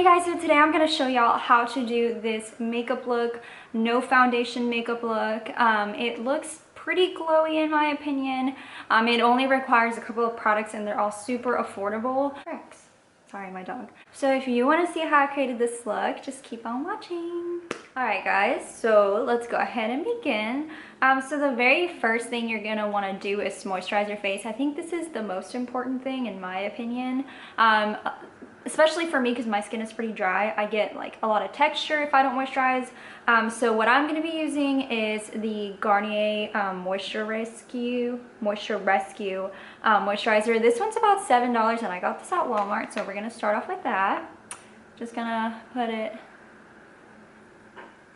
Hey guys, so today I'm going to show y'all how to do this makeup look, no foundation makeup look. It looks pretty glowy in my opinion. It only requires a couple of products and they're all super affordable. Rex. Sorry, my dog. So if you want to see how I created this look, just keep on watching. Alright guys, so let's go ahead and begin. So the very first thing you're going to want to do is moisturize your face. I think this is the most important thing in my opinion. Especially for me because my skin is pretty dry. I get like a lot of texture if I don't moisturize. So what I'm going to be using is the Garnier Moisture Rescue moisturizer. This one's about $7 and I got this at Walmart. So we're going to start off with that. Just gonna put it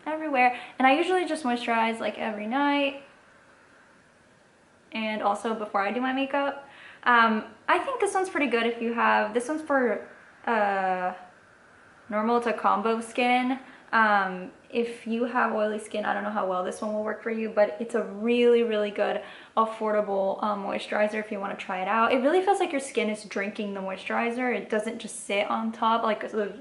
everywhere. And I usually just moisturize like every night and also before I do my makeup. I think this one's pretty good if you have, this one's for normal to combo skin. If you have oily skin, I don't know how well this one will work for you, but it's a really good affordable moisturizer if you want to try it out. It really feels like your skin is drinking the moisturizer. It doesn't just sit on top like those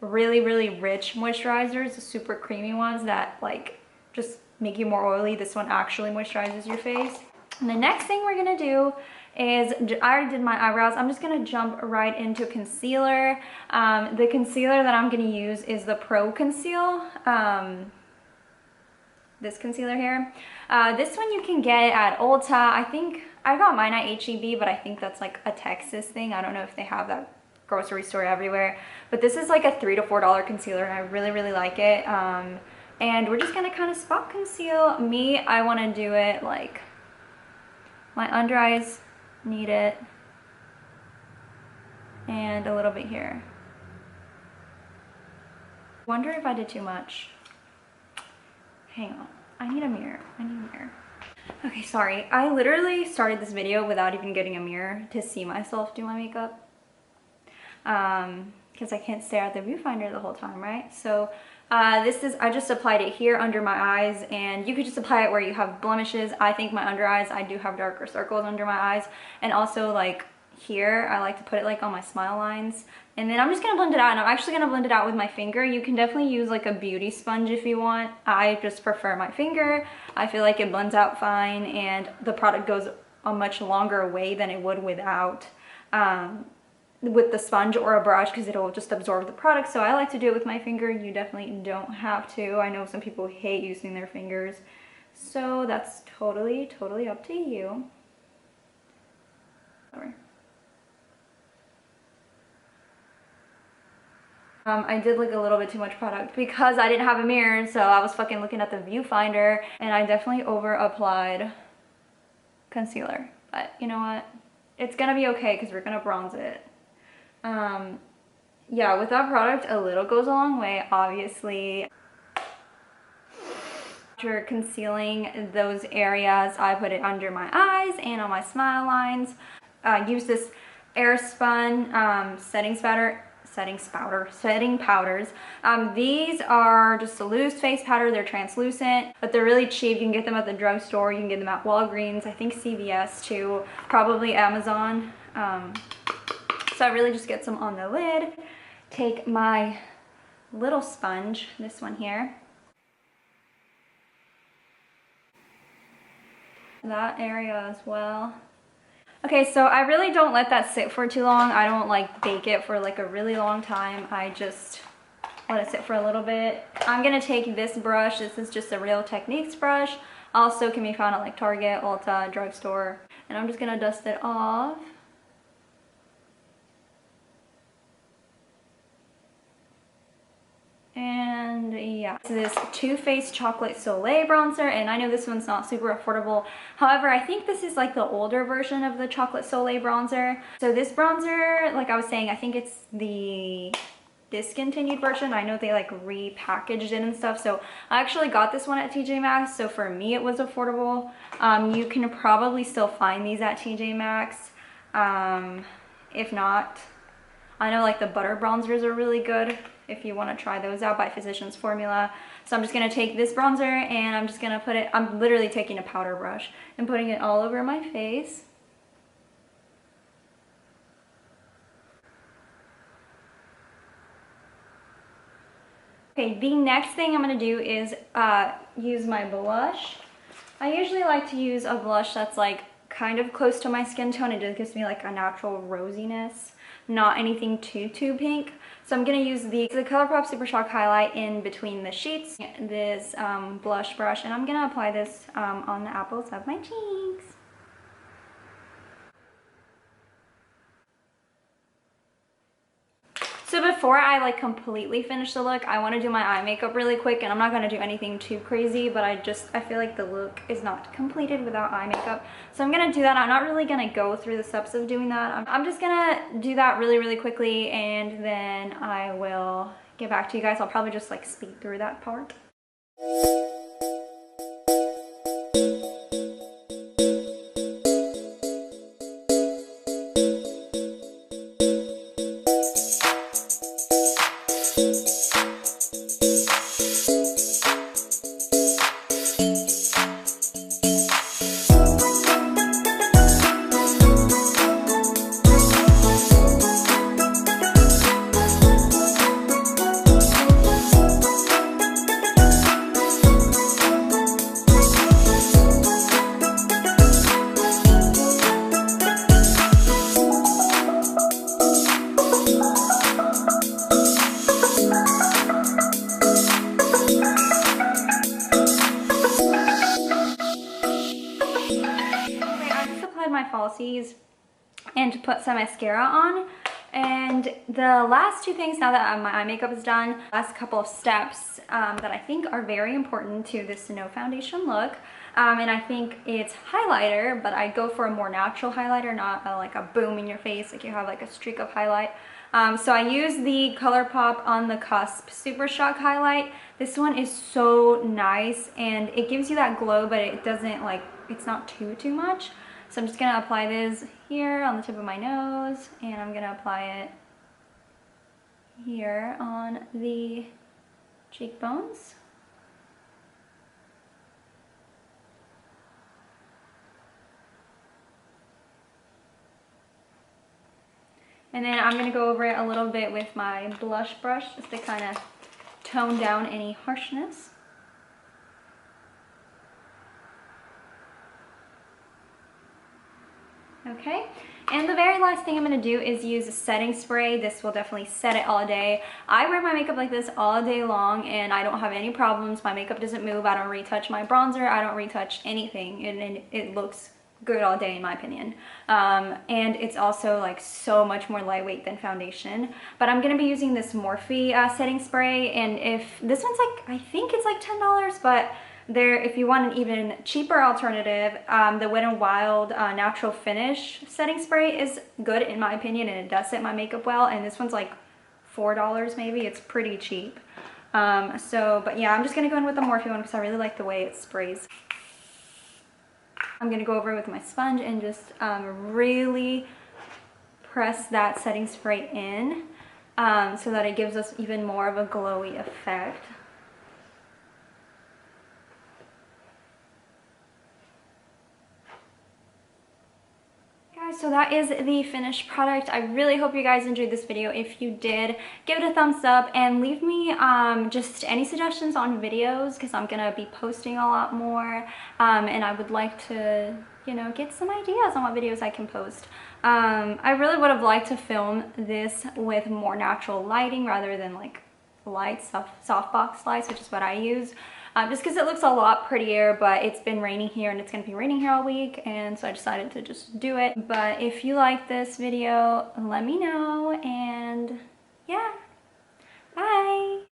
really rich moisturizers, the super creamy ones that like just make you more oily. This one actually moisturizes your face. And the next thing we're gonna do is, I already did my eyebrows. I'm just gonna jump right into concealer. The concealer that I'm gonna use is the Pro Conceal. This concealer here. This one you can get at Ulta. I think I got mine at H-E-B, but I think that's like a Texas thing. I don't know if they have that grocery store everywhere. But this is like a $3 to $4 concealer and I really like it. And we're just gonna kind of spot conceal. Me, I wanna do it like my under eyes need it and a little bit here. Wonder if I did too much. Hang on, I need a mirror. Okay, sorry, I literally started this video without even getting a mirror to see myself do my makeup because I can't stare at the viewfinder the whole time, right? So this is, I just applied it here under my eyes, and you could just apply it where you have blemishes. I think my under eyes, I do have darker circles under my eyes, and also like here, I like to put it like on my smile lines. And then I'm just gonna blend it out, and I'm actually gonna blend it out with my finger. You can definitely use like a beauty sponge if you want. I just prefer my finger. I feel like it blends out fine, and the product goes a much longer way than it would without with the sponge or a brush, because it'll just absorb the product. So I like to do it with my finger. You definitely don't have to. I know some people hate using their fingers, so that's totally up to you. Sorry. I did like a little bit too much product because I didn't have a mirror, so I was fucking looking at the viewfinder, and I definitely over applied concealer. But you know what, it's gonna be okay because we're gonna bronze it. Yeah, with that product, a little goes a long way, obviously. After concealing those areas, I put it under my eyes and on my smile lines. Use this Airspun setting powders. These are just a loose face powder. They're translucent, but they're really cheap. You can get them at the drugstore. You can get them at Walgreens, I think CVS too, probably Amazon. So I really just get some on the lid. Take my little sponge, this one here. That area as well. Okay, so I really don't let that sit for too long. I don't like bake it for like a really long time. I just let it sit for a little bit. I'm gonna take this brush. This is just a Real Techniques brush. Also can be found at like Target, Ulta, drugstore. And I'm just gonna dust it off. And yeah, so this Too Faced Chocolate Soleil bronzer, and I know this one's not super affordable. However, I think this is like the older version of the Chocolate Soleil bronzer. So this bronzer, like I was saying, I think it's the discontinued version. I know they like repackaged it and stuff. So I actually got this one at TJ Maxx. So for me, it was affordable. You can probably still find these at TJ Maxx. If not, I know like the butter bronzers are really good if you want to try those out by Physicians Formula. So I'm just going to take this bronzer and I'm just going to put it, I'm literally taking a powder brush and putting it all over my face. Okay, the next thing I'm gonna do is use my blush. I usually like to use a blush that's like kind of close to my skin tone. It just gives me like a natural rosiness, not anything too pink. So I'm gonna use the Colourpop Super Shock highlight in between the sheets, this blush brush, and I'm gonna apply this on the apples of my cheeks. So before I like completely finish the look, I want to do my eye makeup really quick, and I'm not going to do anything too crazy, but I feel like the look is not completed without eye makeup. So I'm going to do that. I'm not really going to go through the steps of doing that. I'm just going to do that really quickly, and then I will get back to you guys. I'll probably just like speed through that part. My falsies and to put some mascara on, and the last two things, now that my eye makeup is done, last couple of steps that I think are very important to this no foundation look, and I think it's highlighter, but I go for a more natural highlighter, not like a boom in your face like you have like a streak of highlight. So I use the Colourpop On the Cusp Super Shock highlight. This one is so nice and it gives you that glow, but it doesn't like, it's not too much. So I'm just going to apply this here on the tip of my nose, and I'm going to apply it here on the cheekbones. And then I'm going to go over it a little bit with my blush brush just to kind of tone down any harshness. Okay, and the very last thing I'm going to do is use a setting spray. This will definitely set it all day. I wear my makeup like this all day long and I don't have any problems. My makeup doesn't move. I don't retouch my bronzer. I don't retouch anything, and it looks good all day in my opinion. And it's also like so much more lightweight than foundation. But I'm going to be using this Morphe setting spray, and if this one's like, I think it's like $10, but if you want an even cheaper alternative, the Wet n Wild Natural Finish setting spray is good in my opinion, and it does set my makeup well, and this one's like $4 maybe. It's pretty cheap. But yeah, I'm just gonna go in with the Morphe one because I really like the way it sprays. I'm gonna go over it with my sponge and just really press that setting spray in so that it gives us even more of a glowy effect. So that is the finished product. I really hope you guys enjoyed this video. If you did, give it a thumbs up and leave me just any suggestions on videos, because I'm gonna be posting a lot more, and I would like to, you know, get some ideas on what videos I can post. I really would have liked to film this with more natural lighting rather than like light softbox lights, which is what I use. Just because it looks a lot prettier, but it's been raining here and it's going to be raining here all week, and so I decided to just do it. But if you like this video, let me know, and yeah, bye!